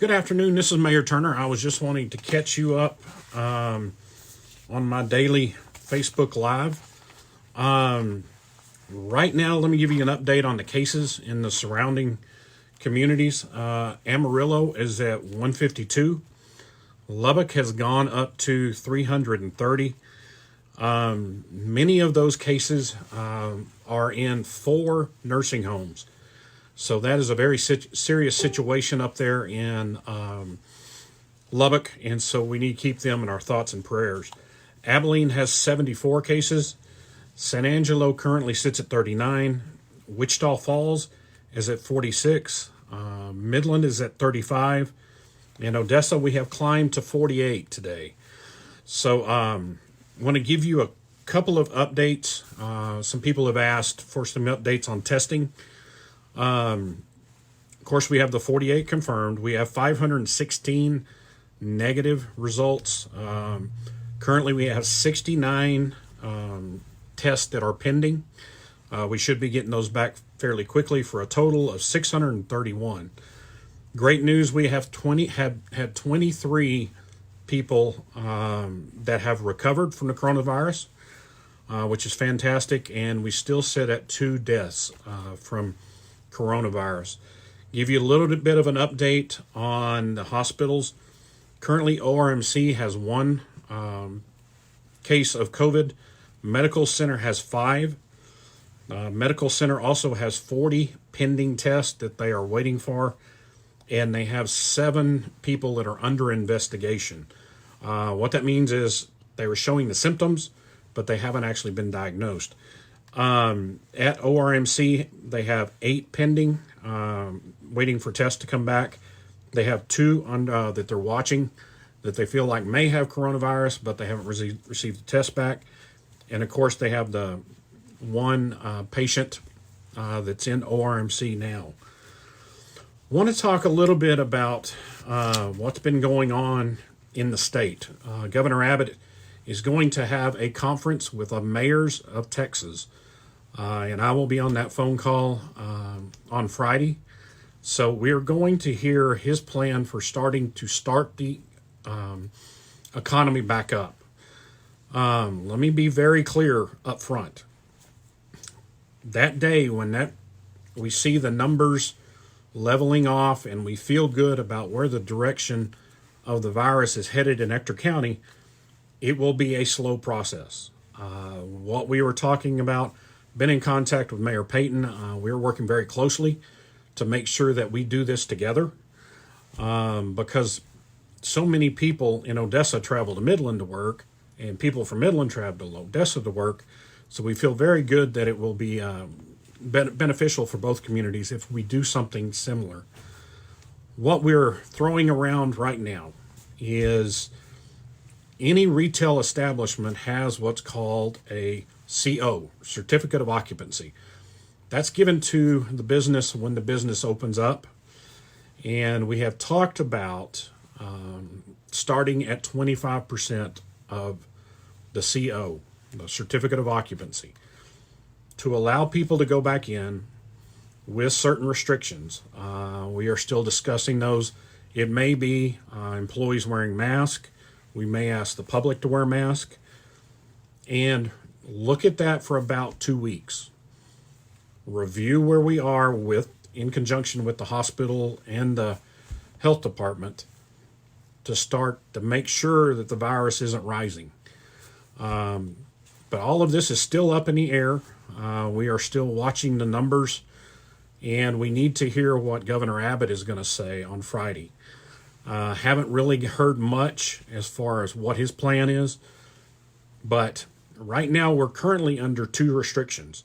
Good afternoon. This is Mayor Turner. I was just wanting to catch you up on my daily Facebook Live. Right now, let me give you an update on the cases in the surrounding communities. Amarillo is at 152. Lubbock has gone up to 330. Many of those cases are in 4 nursing homes. So that is a very serious situation up there in Lubbock, and so we need to keep them in our thoughts and prayers. Abilene has 74 cases. San Angelo currently sits at 39. Wichita Falls is at 46. Midland is at 35. In Odessa, we have climbed to 48 today. So I want to give you a couple of updates. Some people have asked for some updates on testing. Of course, we have the 48 confirmed. We have 516 negative results. Currently, we have 69 tests that are pending. We should be getting those back fairly quickly for a total of 631. Great news, we have had 23 people that have recovered from the coronavirus, which is fantastic, and we still sit at 2 deaths from coronavirus. Give you a little bit of an update on the hospitals. Currently, ORMC has 1 case of COVID. Medical Center has 5. Medical Center also has 40 pending tests that they are waiting for, and they have 7 people that are under investigation. What that means is they were showing the symptoms, but they haven't actually been diagnosed. At ORMC, they have 8 pending, waiting for tests to come back. They have 2 that they're watching that they feel like may have coronavirus, but they haven't received the test back. And of course, they have the 1 patient that's in ORMC now. Want to talk a little bit about what's been going on in the state. Governor Abbott is going to have a conference with the mayors of Texas. And I will be on that phone call on Friday. So we're going to hear his plan for start the economy back up. Let me be very clear up front. That day when we see the numbers leveling off and we feel good about where the direction of the virus is headed in Ector County, it will be a slow process. What we were talking about, been in contact with Mayor Payton. We're working very closely to make sure that we do this together because so many people in Odessa travel to Midland to work, and people from Midland travel to Odessa to work. So we feel very good that it will be beneficial for both communities if we do something similar. What we're throwing around right now is any retail establishment has what's called a CO, Certificate of Occupancy. That's given to the business when the business opens up. And we have talked about starting at 25% of the CO, the Certificate of Occupancy, to allow people to go back in with certain restrictions. We are still discussing those. It may be employees wearing masks. We may ask the public to wear masks. And look at that for about 2 weeks. Review where we are in conjunction with the hospital and the health department to make sure that the virus isn't rising. But all of this is still up in the air. We are still watching the numbers, and we need to hear what Governor Abbott is going to say on Friday. Haven't really heard much as far as what his plan is, but right now we're currently under 2 restrictions.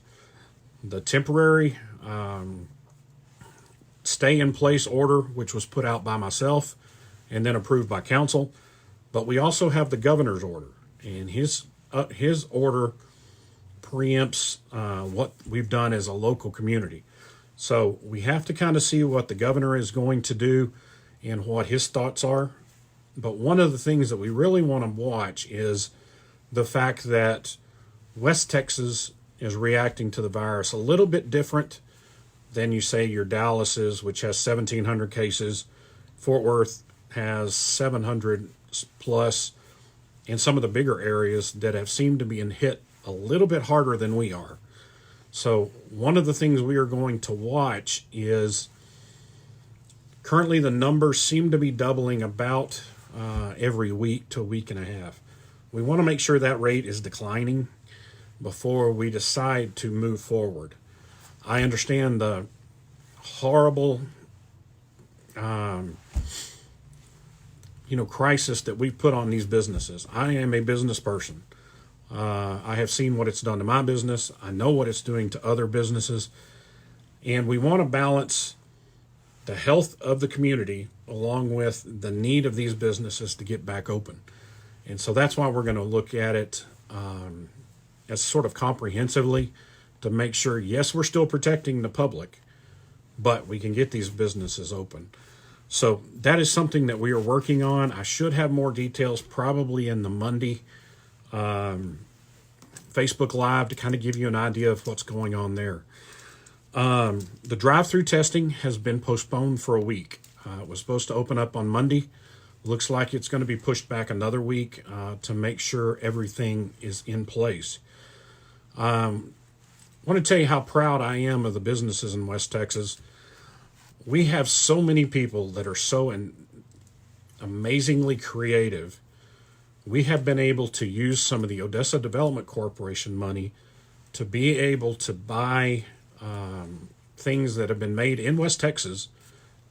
The temporary stay-in-place order, which was put out by myself and then approved by council, but we also have the governor's order, and his order preempts what we've done as a local community. So we have to kind of see what the governor is going to do and what his thoughts are. But one of the things that we really want to watch is the fact that West Texas is reacting to the virus a little bit different than you say your Dallas is, which has 1,700 cases, Fort Worth has 700 plus, and some of the bigger areas that have seemed to be hit a little bit harder than we are. So one of the things we are going to watch is currently the numbers seem to be doubling about every week to a week and a half. We want to make sure that rate is declining before we decide to move forward. I understand the horrible crisis that we've put on these businesses. I am a business person. I have seen what it's done to my business. I know what it's doing to other businesses. And we want to balance the health of the community along with the need of these businesses to get back open. And so that's why we're going to look at it as sort of comprehensively to make sure, yes, we're still protecting the public, but we can get these businesses open. So that is something that we are working on. I should have more details probably in the Monday Facebook Live to kind of give you an idea of what's going on there. The drive-through testing has been postponed for a week. It was supposed to open up on Monday. Looks like it's going to be pushed back another week to make sure everything is in place. I want to tell you how proud I am of the businesses in West Texas. We have so many people that are so amazingly creative. We have been able to use some of the Odessa Development Corporation money to be able to buy things that have been made in West Texas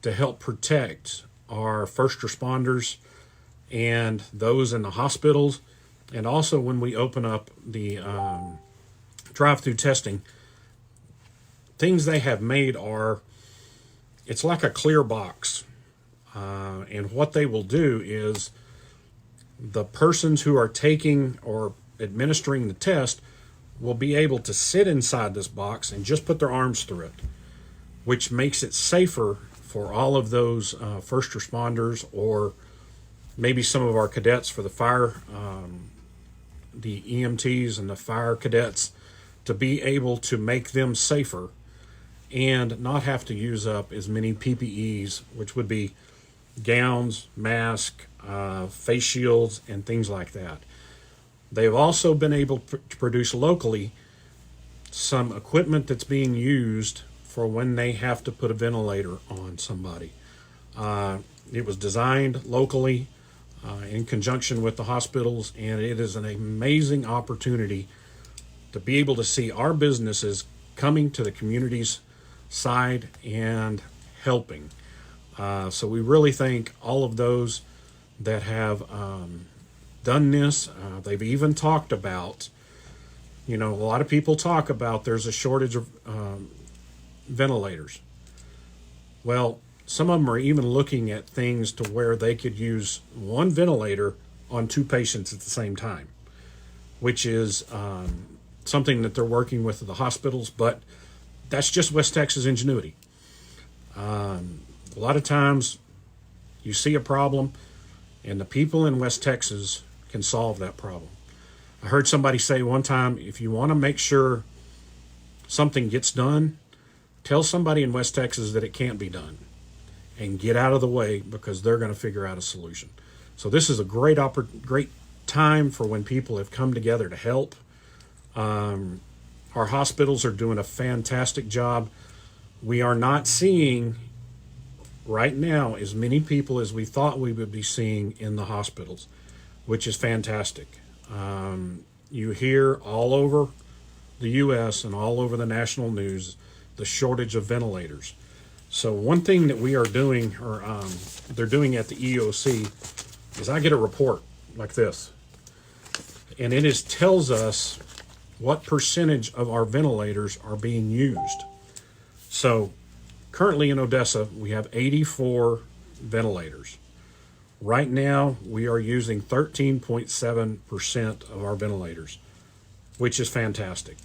to help protect our first responders and those in the hospitals. And also when we open up the drive-through testing, things they have made are, it's like a clear box. And what they will do is the persons who are taking or administering the test will be able to sit inside this box and just put their arms through it, which makes it safer for all of those first responders, or maybe some of our cadets for the fire, the EMTs and the fire cadets, to be able to make them safer and not have to use up as many PPEs, which would be gowns, masks, face shields, and things like that. They've also been able to produce locally some equipment that's being used for when they have to put a ventilator on somebody. It was designed locally in conjunction with the hospitals, and it is an amazing opportunity to be able to see our businesses coming to the community's side and helping. So we really thank all of those that have done this. They've even talked about, a lot of people talk about there's a shortage of ventilators. Well, some of them are even looking at things to where they could use one ventilator on two patients at the same time, which is something that they're working with the hospitals, but that's just West Texas ingenuity. A lot of times you see a problem and the people in West Texas can solve that problem. I heard somebody say one time, if you want to make sure something gets done, tell somebody in West Texas that it can't be done and get out of the way, because they're going to figure out a solution. So this is a great time for when people have come together to help. Our hospitals are doing a fantastic job. We are not seeing right now as many people as we thought we would be seeing in the hospitals, which is fantastic. You hear all over the U.S. and all over the national news the shortage of ventilators. So one thing that we are doing, or they're doing at the EOC, is I get a report like this, and it tells us what percentage of our ventilators are being used. So currently in Odessa, we have 84 ventilators. Right now, we are using 13.7% of our ventilators, which is fantastic.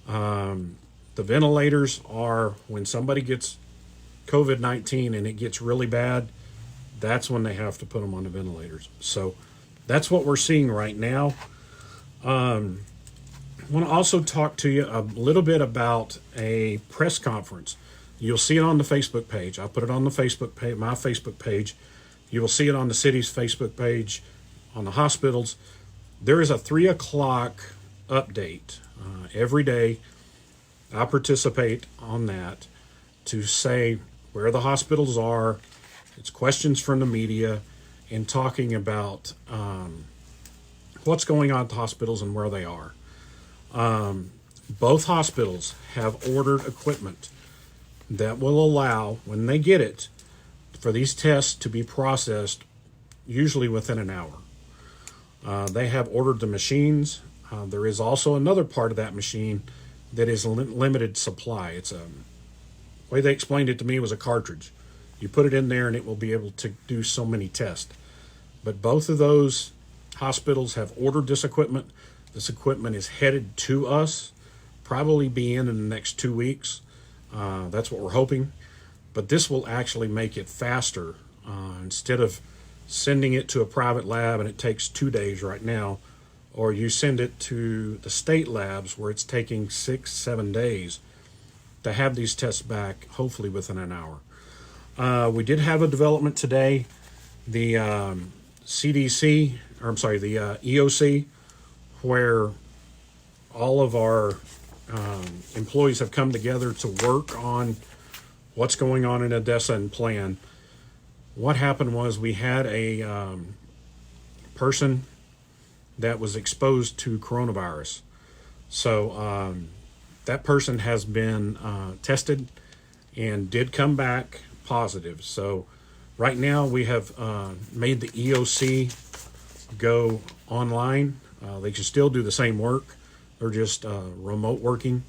The ventilators are when somebody gets COVID-19 and it gets really bad, that's when they have to put them on the ventilators. So that's what we're seeing right now. I want to also talk to you a little bit about a press conference You'll see it on the Facebook page. I put it on the Facebook page, my Facebook page. You will see it on the city's Facebook page, on the hospitals. There is a 3 o'clock update every day. I participate on that to say where the hospitals are. It's questions from the media and talking about what's going on at the hospitals and where they are. Both hospitals have ordered equipment that will allow, when they get it, for these tests to be processed usually within an hour. They have ordered the machines. There is also another part of that machine that is limited supply. It's a way they explained it to me was a cartridge. You put it in there and it will be able to do so many tests. But both of those hospitals have ordered this equipment. This equipment is headed to us, probably be in the next 2 weeks. That's what we're hoping. But this will actually make it faster. Instead of sending it to a private lab and it takes 2 days right now, or you send it to the state labs where it's taking 6-7 days to have these tests back, hopefully within an hour. We did have a development today. The CDC, or I'm sorry, the EOC, where all of our employees have come together to work on what's going on in Odessa and plan. What happened was we had a person that was exposed to coronavirus. So that person has been tested and did come back positive. So right now we have made the EOC go online. They can still do the same work. They're just remote working.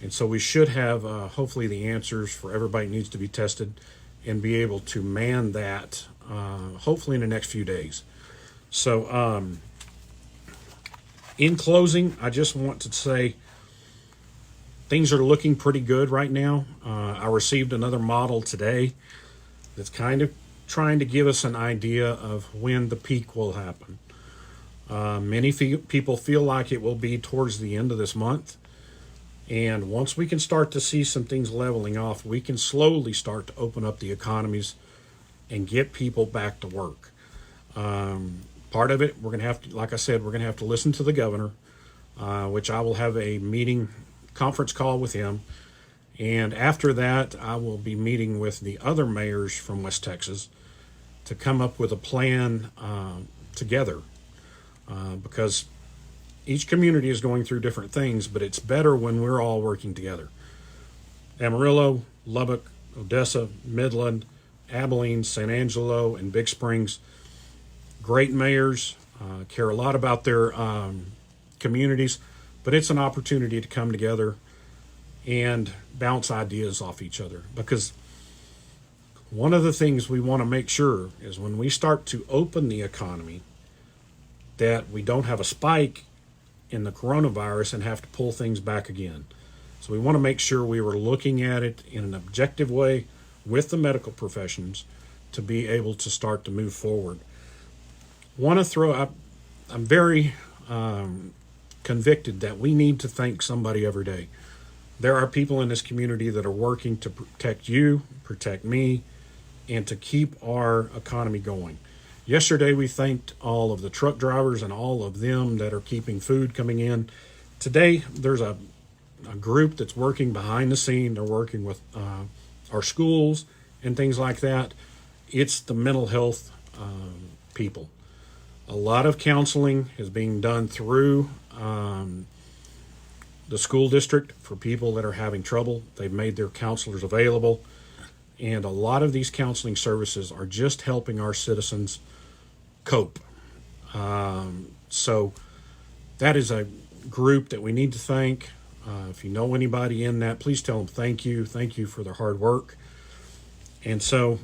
And so we should have hopefully the answers for everybody who needs to be tested and be able to man that hopefully in the next few days. So in closing, I just want to say things are looking pretty good right now. I received another model today that's kind of trying to give us an idea of when the peak will happen. Many people feel like it will be towards the end of this month. And once we can start to see some things leveling off, we can slowly start to open up the economies and get people back to work. Part of it, we're going to have to, like I said, we're going to have to listen to the governor, which I will have a conference call with him. And after that, I will be meeting with the other mayors from West Texas to come up with a plan together. Because each community is going through different things, but it's better when we're all working together. Amarillo, Lubbock, Odessa, Midland, Abilene, San Angelo, and Big Springs, great mayors, care a lot about their communities, but it's an opportunity to come together and bounce ideas off each other. Because one of the things we want to make sure is when we start to open the economy, that we don't have a spike in the coronavirus and have to pull things back again. So we want to make sure we were looking at it in an objective way with the medical professions to be able to start to move forward. Want to throw up, I'm very convicted that we need to thank somebody every day. There are people in this community that are working to protect you, protect me, and to keep our economy going. Yesterday, we thanked all of the truck drivers and all of them that are keeping food coming in. Today, there's a group that's working behind the scene. They're working with our schools and things like that. It's the mental health people. A lot of counseling is being done through the school district for people that are having trouble. They've made their counselors available. And a lot of these counseling services are just helping our citizens cope. So that is a group that we need to thank. If you know anybody in that, please tell them thank you. Thank you for their hard work. And so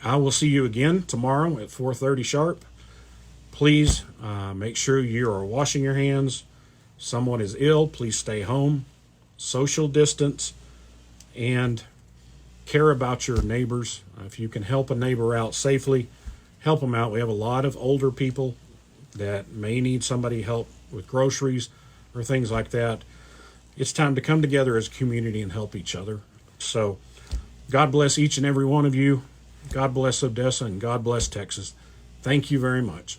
I will see you again tomorrow at 4:30 sharp. Please make sure you are washing your hands. Someone is ill, please stay home. Social distance and care about your neighbors. If you can help a neighbor out safely, help them out. We have a lot of older people that may need somebody help with groceries or things like that. It's time to come together as a community and help each other. So God bless each and every one of you. God bless Odessa and God bless Texas. Thank you very much.